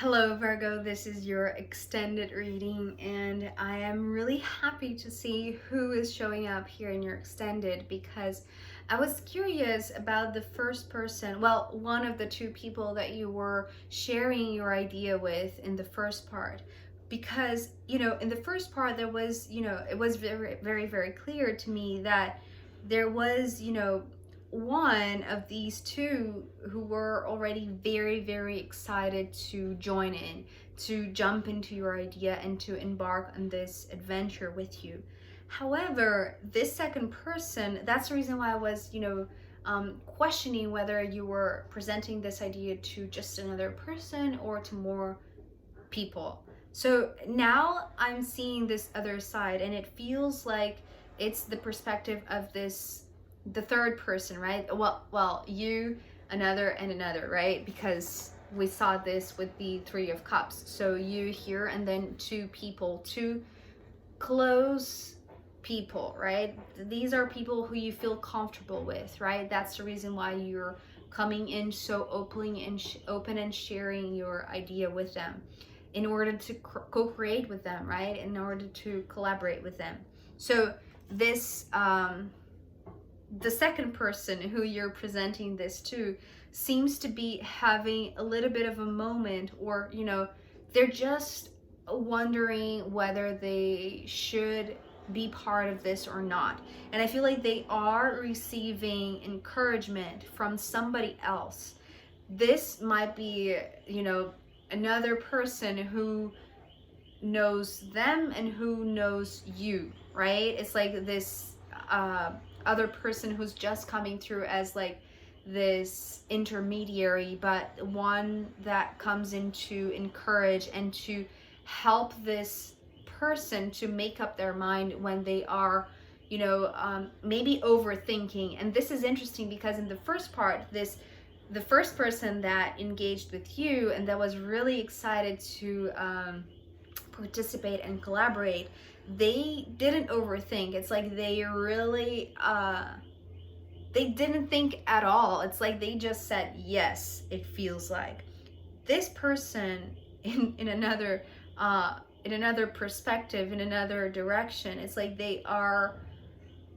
Hello Virgo, this is your extended reading and I am really happy to see who is showing up here in your extended because I was curious about the first person, well, one of the two people that you were sharing your idea with in the first part. Because, in the first part there was, it was very, very, very clear to me that there was, one of these two who were already very, very excited to join in, to jump into your idea and to embark on this adventure with you. However, this second person, that's the reason why I was, questioning whether you were presenting this idea to just another person or to more people. So now I'm seeing this other side, and it feels like it's the perspective of the third person, right? Well, you, another, and another, right? Because we saw this with the Three of Cups. So you here, and then two people, two close people, right? These are people who you feel comfortable with, right? That's the reason why you're coming in so open and sharing your idea with them, in order to co-create with them, right? In order to collaborate with them. So this the second person who you're presenting this to seems to be having a little bit of a moment, or they're just wondering whether they should be part of this or not. And I feel like they are receiving encouragement from somebody else. This might be, another person who knows them and who knows you, right? It's like this other person who's just coming through as like this intermediary, but one that comes in to encourage and to help this person to make up their mind when they are maybe overthinking. And this is interesting because in the first part, the first person that engaged with you and that was really excited to participate and collaborate, they didn't overthink. It's like they really they didn't think at all. It's like they just said yes. It feels like this person in another perspective, in another direction, it's like they are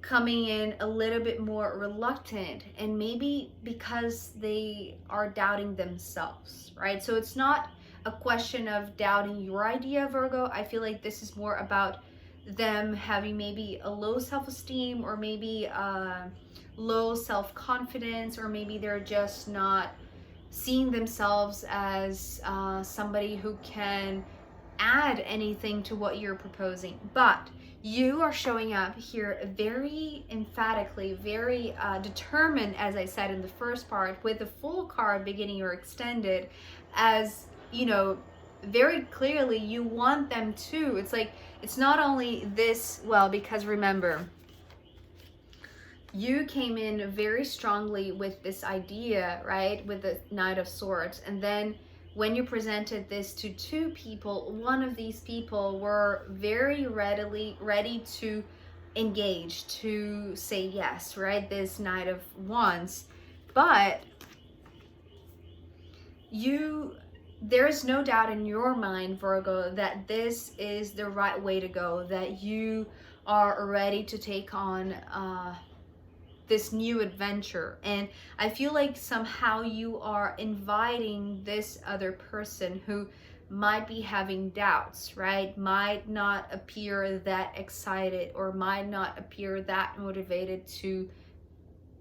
coming in a little bit more reluctant, and maybe because they are doubting themselves, right? So it's not a question of doubting your idea, Virgo. I feel like this is more about them having maybe a low self-esteem, or maybe low self-confidence, or maybe they're just not seeing themselves as somebody who can add anything to what you're proposing. But you are showing up here very emphatically, very determined, as I said in the first part, with the full card beginning your extended, as very clearly you want them to. It's like, it's not only this, well, because remember, you came in very strongly with this idea, right, with the Knight of Swords, and then when you presented this to two people, one of these people were very ready to engage, to say yes, right? This Knight of Wands. But there is no doubt in your mind, Virgo, that this is the right way to go, that you are ready to take on this new adventure. And I feel like somehow you are inviting this other person who might be having doubts, right? Might not appear that excited, or might not appear that motivated to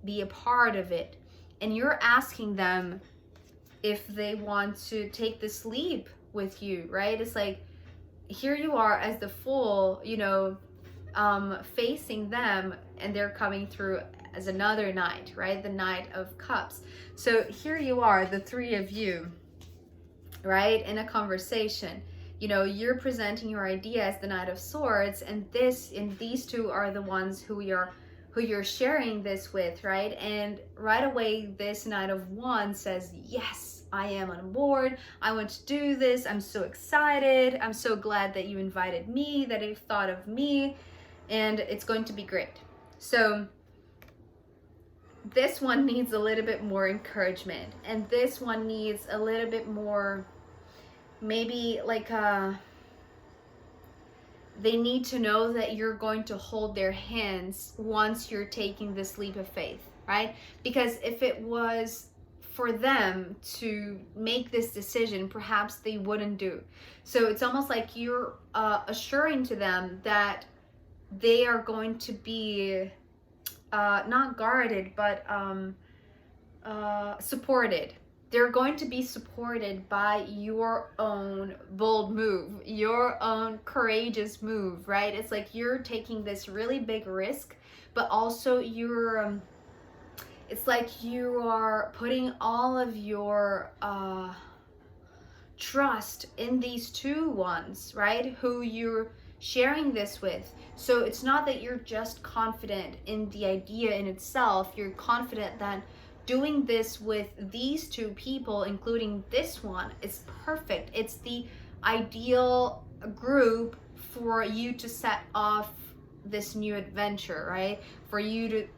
be a part of it. And you're asking them if they want to take this leap with you, right? It's like, here you are as the Fool, facing them, and they're coming through as another knight, right? The Knight of Cups. So here you are, the three of you, right? In a conversation, you're presenting your idea as the Knight of Swords, and these two are the ones who you're sharing this with, right? And right away, this Knight of Wands says, yes, I am on board. I want to do this. I'm so excited. I'm so glad that you invited me, that you've thought of me, and it's going to be great. So this one needs a little bit more encouragement, and this one needs a little bit more maybe like they need to know that you're going to hold their hands once you're taking this leap of faith, right? Because if it was for them to make this decision, perhaps they wouldn't do. So it's almost like you're assuring to them that they are going to be not guarded, but supported. They're going to be supported by your own bold move, your own courageous move, right? It's like you're taking this really big risk, but also you're it's like you are putting all of your trust in these two ones, right? Who you're sharing this with. So it's not that you're just confident in the idea in itself, you're confident that doing this with these two people, including this one, is perfect. It's the ideal group for you to set off this new adventure, right? For you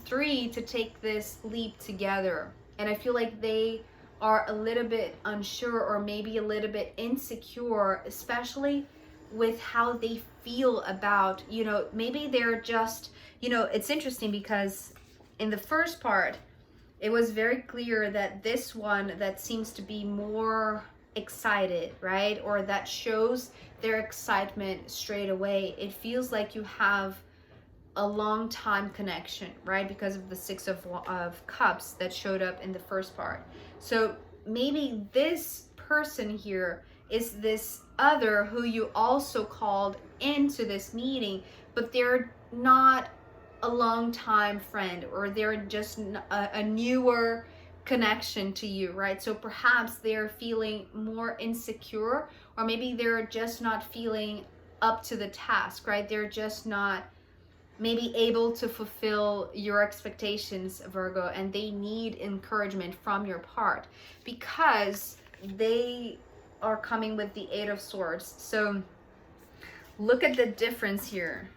three to take this leap together. And I feel like they are a little bit unsure or maybe a little bit insecure, especially with how they feel about, maybe they're just, it's interesting because in the first part, it was very clear that this one that seems to be more excited, right? Or that shows their excitement straight away. It feels like you have a long time connection, right? Because of the Six of Cups that showed up in the first part. So maybe this person here is this other who you also called into this meeting, but they're not a long time friend, or they're just a newer connection to you, right? So perhaps they're feeling more insecure, or maybe they're just not feeling up to the task, right? They're just not maybe able to fulfill your expectations, Virgo, and they need encouragement from your part because they are coming with the Eight of Swords. So look at the difference here.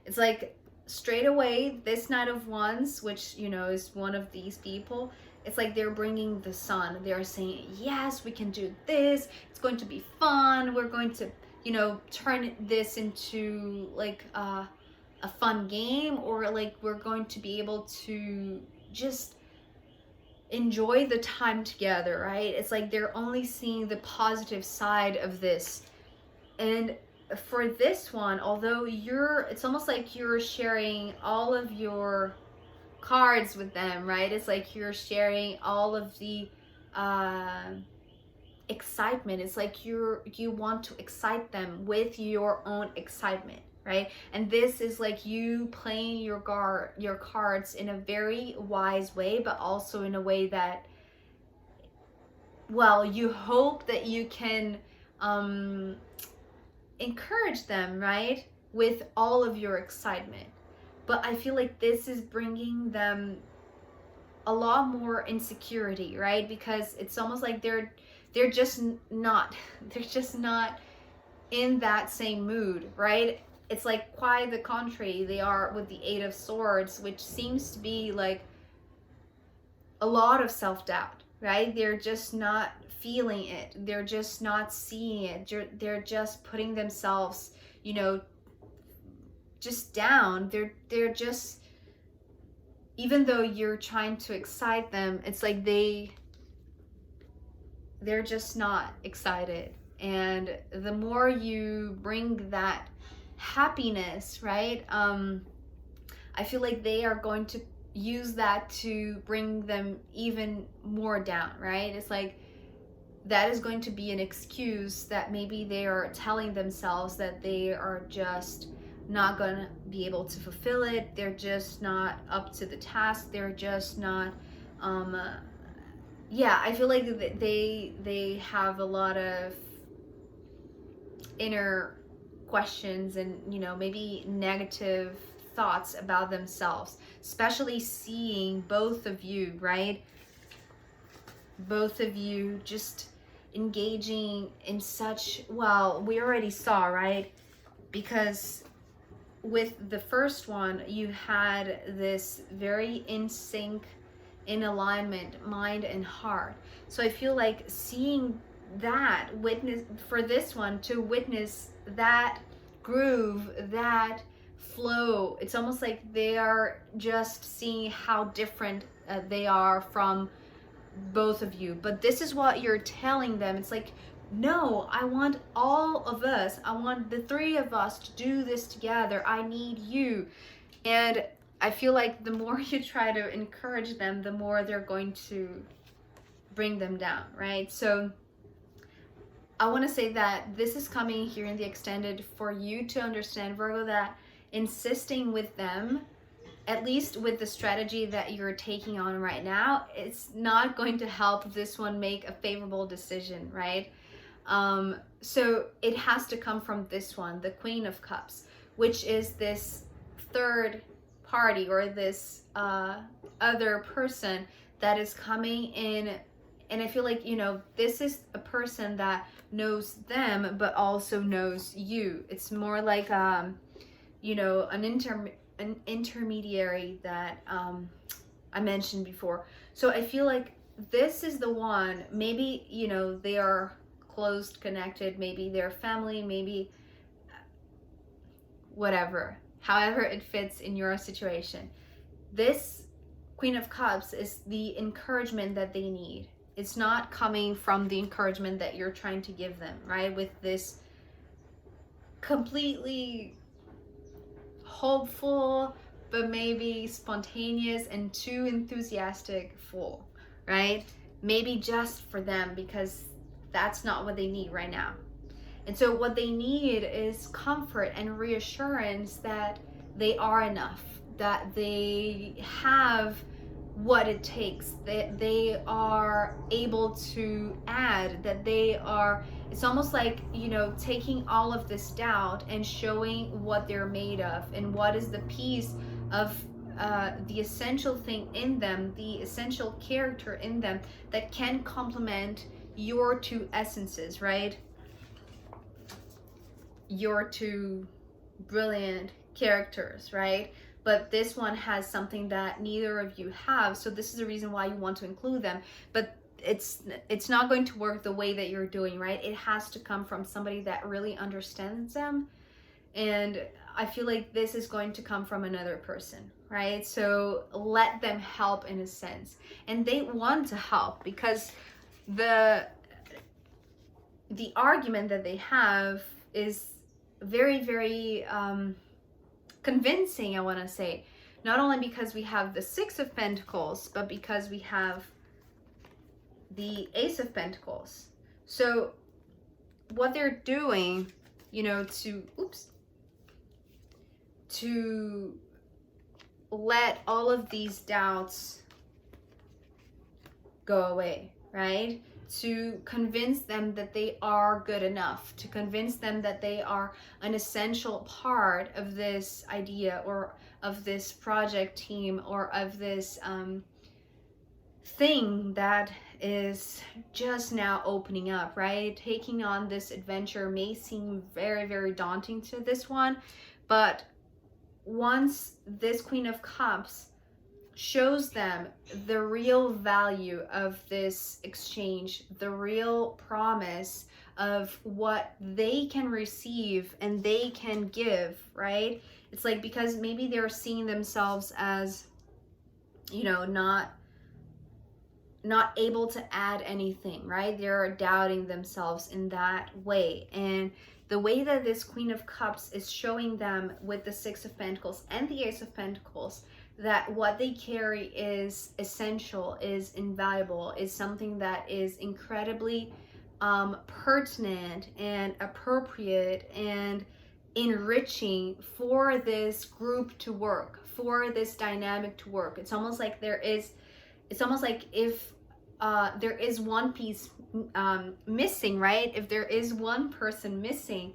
It's like straight away, this Knight of Wands, which, is one of these people, it's like they're bringing the sun. They're saying, yes, we can do this. It's going to be fun. We're going to, turn this into like a fun game, or like we're going to be able to just enjoy the time together, right? It's like they're only seeing the positive side of this. And for this one, although it's almost like you're sharing all of your cards with them, right? It's like you're sharing all of the excitement. It's like you want to excite them with your own excitement, right? And this is like you playing your cards in a very wise way, but also in a way that, well, you hope that you can encourage them, right, with all of your excitement. But I feel like this is bringing them a lot more insecurity, right? Because it's almost like they're just not in that same mood, right? It's like quite the contrary they are with the Eight of Swords, which seems to be like a lot of self-doubt, right? They're just not feeling it. They're just not seeing it. They're just putting themselves, just down. They're just, even though you're trying to excite them, it's like they're just not excited. And the more you bring that happiness, right? I feel like they are going to use that to bring them even more down, right? It's like that is going to be an excuse that maybe they are telling themselves that they are just not going to be able to fulfill it. They're just not up to the task. They're just not I feel like they have a lot of inner questions and maybe negative thoughts about themselves, especially seeing both of you, right? Both of you just engaging in such, well, we already saw, right? Because with the first one, you had this very in sync, in alignment, mind and heart. So I feel like seeing that witness, for this one to witness that groove, that flow. It's almost like they are just seeing how different they are from both of you. But this is what you're telling them. It's like, no, I want all of us, I want the three of us to do this together. I need you. And I feel like the more you try to encourage them, the more they're going to bring them down, right? So I want to say that this is coming here in the extended for you to understand, Virgo, that insisting with them, at least with the strategy that you're taking on right now, it's not going to help this one make a favorable decision, right? So it has to come from this one, the Queen of Cups, which is this third party, or this other person that is coming in. And I feel like, you know, this is a person that knows them, but also knows you. It's more like, you know, an intermediary that I mentioned before. So I feel like this is the one, maybe, you know, they are close connected, maybe they're family, maybe whatever, however it fits in your situation. This Queen of Cups is the encouragement that they need. It's not coming from the encouragement that you're trying to give them, right? With this completely hopeful, but maybe spontaneous and too enthusiastic fool, right? Maybe just for them, because that's not what they need right now. And so what they need is comfort and reassurance that they are enough, that they have what it takes, that they are able to add, that they are, it's almost like, you know, taking all of this doubt and showing what they're made of and what is the piece of the essential thing in them, the essential character in them that can complement your two essences, right? Your two brilliant characters, right? But this one has something that neither of you have, so this is the reason why you want to include them. But it's not going to work the way that you're doing, right? It has to come from somebody that really understands them, and I feel like this is going to come from another person, right? So let them help in a sense, and they want to help because the argument that they have is very, very convincing, I want to say. Not only because we have the Six of Pentacles, but because we have the Ace of Pentacles. So what they're doing, you know, to let all of these doubts go away, right? To convince them that they are good enough, to convince them that they are an essential part of this idea, or of this project team, or of this thing that is just now opening up, right? Taking on this adventure may seem very, very daunting to this one, but once this Queen of Cups shows them the real value of this exchange, the real promise of what they can receive and they can give, right? It's like, because maybe they're seeing themselves as, you know, not able to add anything, right? They're doubting themselves in that way. And the way that this Queen of Cups is showing them with the Six of Pentacles and the Ace of Pentacles, that what they carry is essential, is invaluable, is something that is incredibly pertinent and appropriate and enriching for this group to work, for this dynamic to work. It's almost like it's almost like if there is one piece missing, right? If there is one person missing,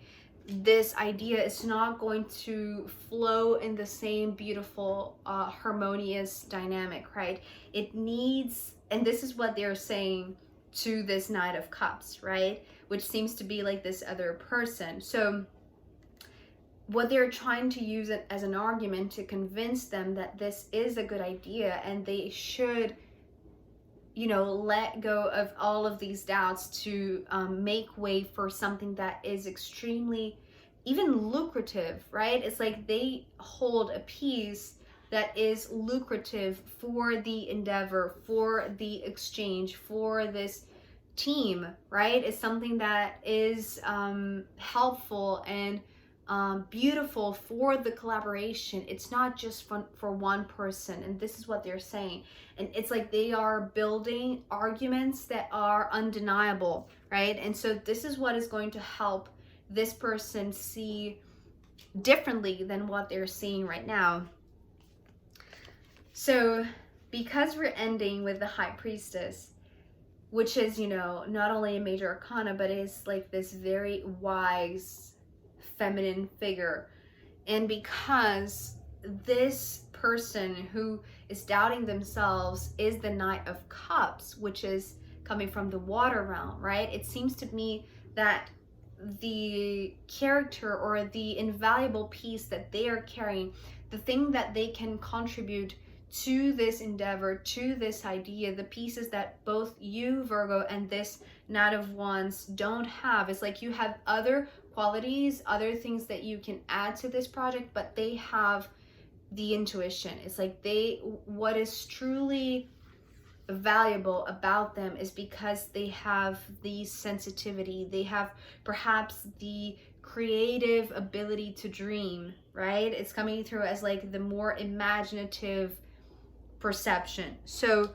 this idea is not going to flow in the same beautiful, harmonious dynamic, right? It needs, and this is what they're saying to this Knight of Cups, right? Which seems to be like this other person. So what they're trying to use it as an argument to convince them that this is a good idea and they should you know, let go of all of these doubts to make way for something that is extremely even lucrative, right? It's like they hold a piece that is lucrative for the endeavor, for the exchange, for this team, right? It's something that is helpful and beautiful for the collaboration. It's not just for one person, and this is what they're saying. And it's like they are building arguments that are undeniable, right? And so this is what is going to help this person see differently than what they're seeing right now. So because we're ending with the High Priestess, which is, you know, not only a major arcana, but it's like this very wise feminine figure. And because this person who is doubting themselves is the Knight of Cups, which is coming from the water realm, right? It seems to me that the character or the invaluable piece that they are carrying, the thing that they can contribute to this endeavor, to this idea, the pieces that both you, Virgo, and this Knight of Wands don't have. It's like you have other qualities, other things that you can add to this project, but they have the intuition. It's like what is truly valuable about them is because they have the sensitivity, they have perhaps the creative ability to dream, right? It's coming through as like the more imaginative perception. So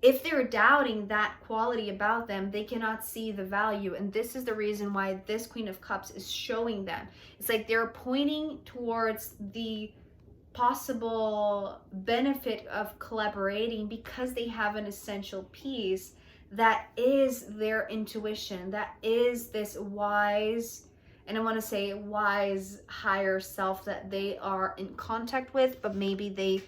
if they're doubting that quality about them, they cannot see the value. And this is the reason why this Queen of Cups is showing them. It's like they're pointing towards the possible benefit of collaborating because they have an essential piece that is their intuition, that is this wise, and I want to say wise higher self that they are in contact with, but maybe they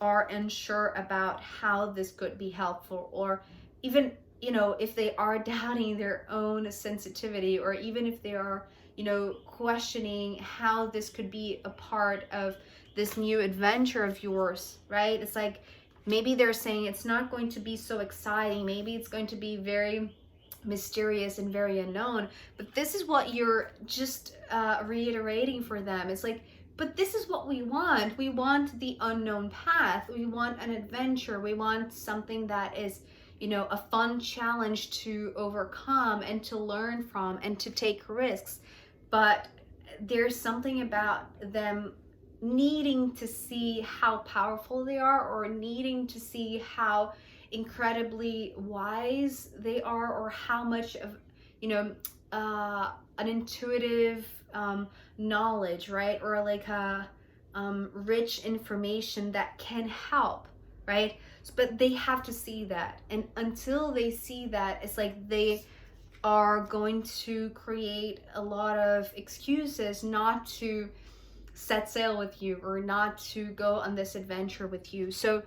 are unsure about how this could be helpful, or even, you know, if they are doubting their own sensitivity, or even if they are, you know, questioning how this could be a part of this new adventure of yours, right? It's like maybe they're saying it's not going to be so exciting, maybe it's going to be very mysterious and very unknown, but this is what you're just reiterating for them. It's like, but this is what we want. We want the unknown path. We want an adventure. We want something that is, you know, a fun challenge to overcome and to learn from and to take risks. But there's something about them needing to see how powerful they are, or needing to see how incredibly wise they are, or how much of, you know, an intuitive knowledge, right? Or like a rich information that can help, right? But they have to see that. And until they see that, it's like they are going to create a lot of excuses not to set sail with you, or not to go on this adventure with you. So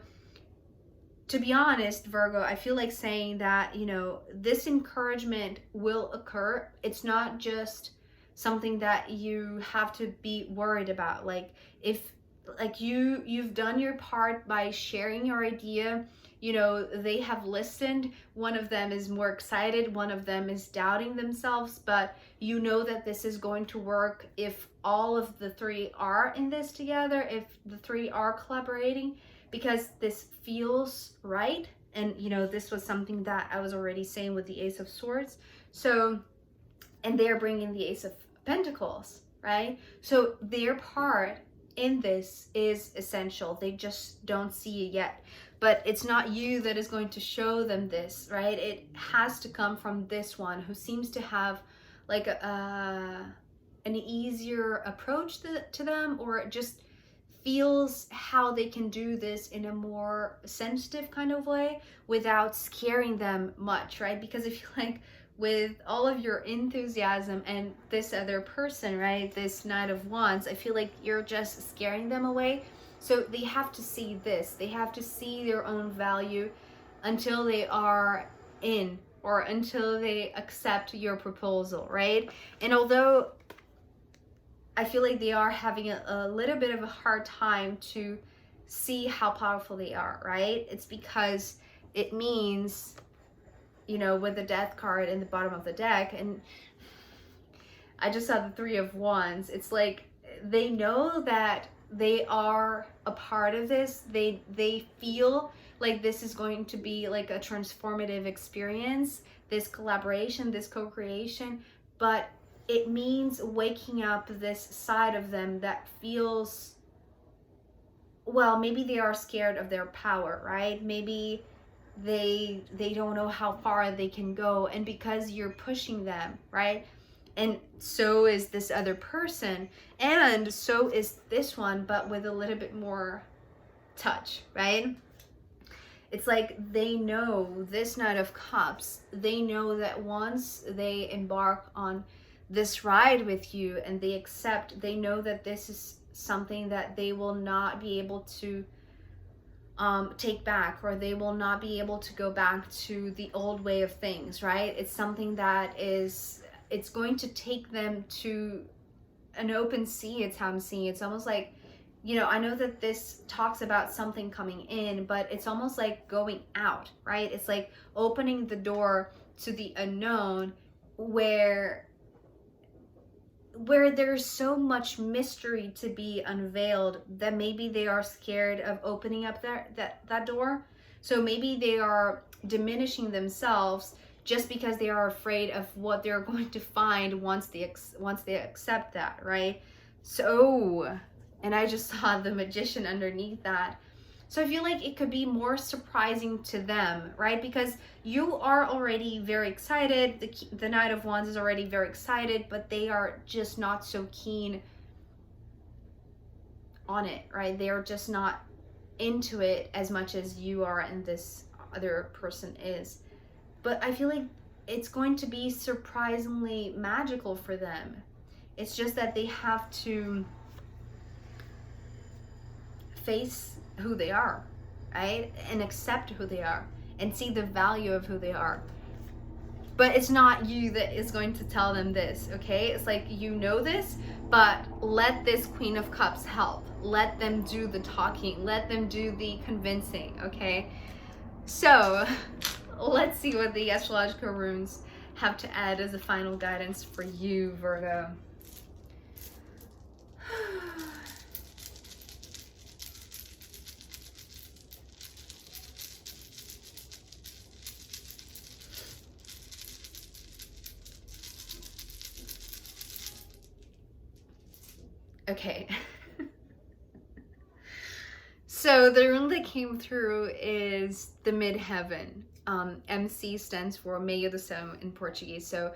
to be honest, Virgo, I feel like saying that, you know, this encouragement will occur. It's not just something that you have to be worried about. Like if like you've done your part by sharing your idea, you know, they have listened. One of them is more excited, one of them is doubting themselves, but you know that this is going to work if all of the three are in this together, if the three are collaborating, because this feels right. And you know, this was something that I was already saying with the Ace of Swords. So, and they're bringing the Ace of Pentacles, right? So their part in this is essential. They just don't see it yet. But it's not you that is going to show them this, right? It has to come from this one who seems to have like an easier approach to them, or just feels how they can do this in a more sensitive kind of way without scaring them much, right? Because if you like, with all of your enthusiasm and this other person, right, this Knight of Wands, I feel like you're just scaring them away. So they have to see this. They have to see their own value until they are in, or until they accept your proposal, right? And although I feel like they are having a little bit of a hard time to see how powerful they are, right? It's because it means, you know, with the Death card in the bottom of the deck, and I just saw the Three of Wands, it's like they know that they are a part of this. They feel like this is going to be like a transformative experience, this collaboration, this co-creation, but it means waking up this side of them that feels, well, maybe they are scared of their power, right? Maybe they don't know how far they can go, and because you're pushing them, right? And so is this other person, and so is this one, but with a little bit more touch, right? It's like they know, this Knight of Cups, they know that once they embark on this ride with you and they accept, they know that this is something that they will not be able to take back, or they will not be able to go back to the old way of things, right? It's something that is, it's going to take them to an open sea. It's how I'm seeing it. It's almost like, you know, I know that this talks about something coming in, but it's almost like going out, right? It's like opening the door to the unknown, where there's so much mystery to be unveiled that maybe they are scared of opening up that door. So maybe they are diminishing themselves just because they are afraid of what they're going to find once they accept that, right? So, and I just saw the Magician underneath that. So I feel like it could be more surprising to them, right? Because you are already very excited. The Knight of Wands is already very excited, but they are just not so keen on it, right? They are just not into it as much as you are and this other person is. But I feel like it's going to be surprisingly magical for them. It's just that they have to face who they are, right? And accept who they are and see the value of who they are. But it's not you that is going to tell them this, okay? It's like, you know this, but let this Queen of Cups help. Let them do the talking. Let them do the convincing, okay? So let's see what the astrological runes have to add as a final guidance for you, Virgo. Okay. So the rune that came through is the midheaven. MC stands for meio do céu in Portuguese, so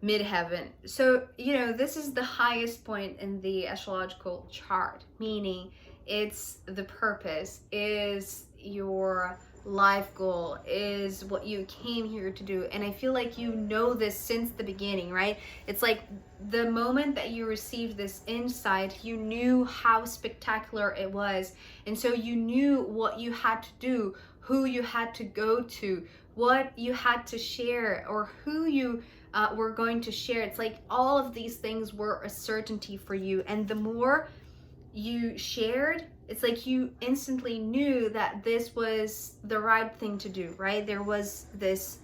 midheaven. So, you know, this is the highest point in the astrological chart, meaning it's the purpose, is your life goal, is what you came here to do. And I feel like you know this since the beginning, right? It's like the moment that you received this insight, you knew how spectacular it was. And so you knew what you had to do, who you had to go to, what you had to share, or who you were going to share. It's like all of these things were a certainty for you. And the more you shared, it's like you instantly knew that this was the right thing to do, right? There was this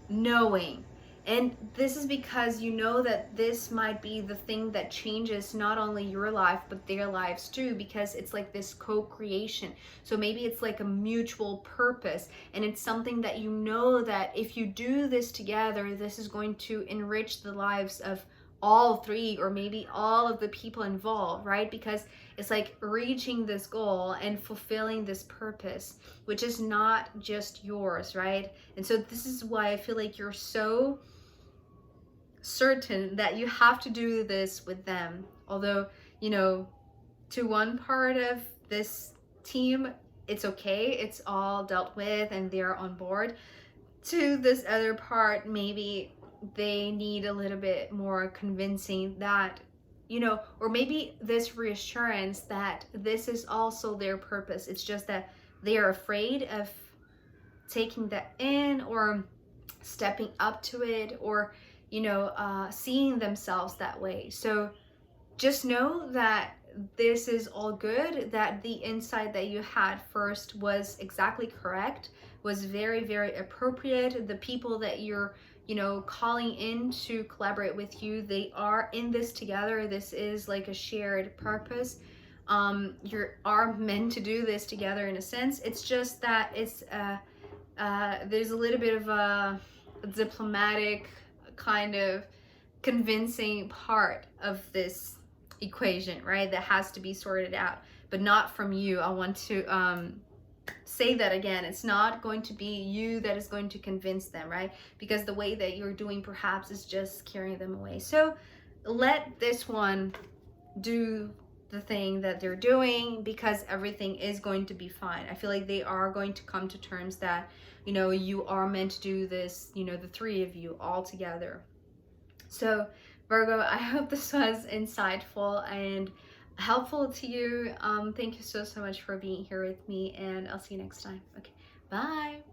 knowing. And this is because you know that this might be the thing that changes not only your life, but their lives too, because it's like this co-creation. So maybe it's like a mutual purpose, and it's something that you know that if you do this together, this is going to enrich the lives of all three, or maybe all of the people involved, right? Because it's like reaching this goal and fulfilling this purpose, which is not just yours, right? And so this is why I feel like you're so certain that you have to do this with them. Although, you know, to one part of this team, it's okay, it's all dealt with and they're on board. To this other part, maybe they need a little bit more convincing that, you know, or maybe this reassurance that this is also their purpose. It's just that they are afraid of taking that in, or stepping up to it, or, you know, seeing themselves that way. So just know that this is all good, that the insight that you had first was exactly correct, was very, very appropriate. The people that you're, you know, calling in to collaborate with you, they are in this together. This is like a shared purpose. You are meant to do this together in a sense. It's just that it's there's a little bit of a diplomatic kind of convincing part of this equation, right? That has to be sorted out, but not from you. I want to say that again. It's not going to be you that is going to convince them, right? Because the way that you're doing perhaps is just carrying them away. So let this one do the thing that they're doing, because everything is going to be fine. I feel like they are going to come to terms that, you know, you are meant to do this, you know, the three of you all together. So Virgo, I hope this was insightful and helpful to you. Thank you so much for being here with me, and I'll see you next time. Okay, bye.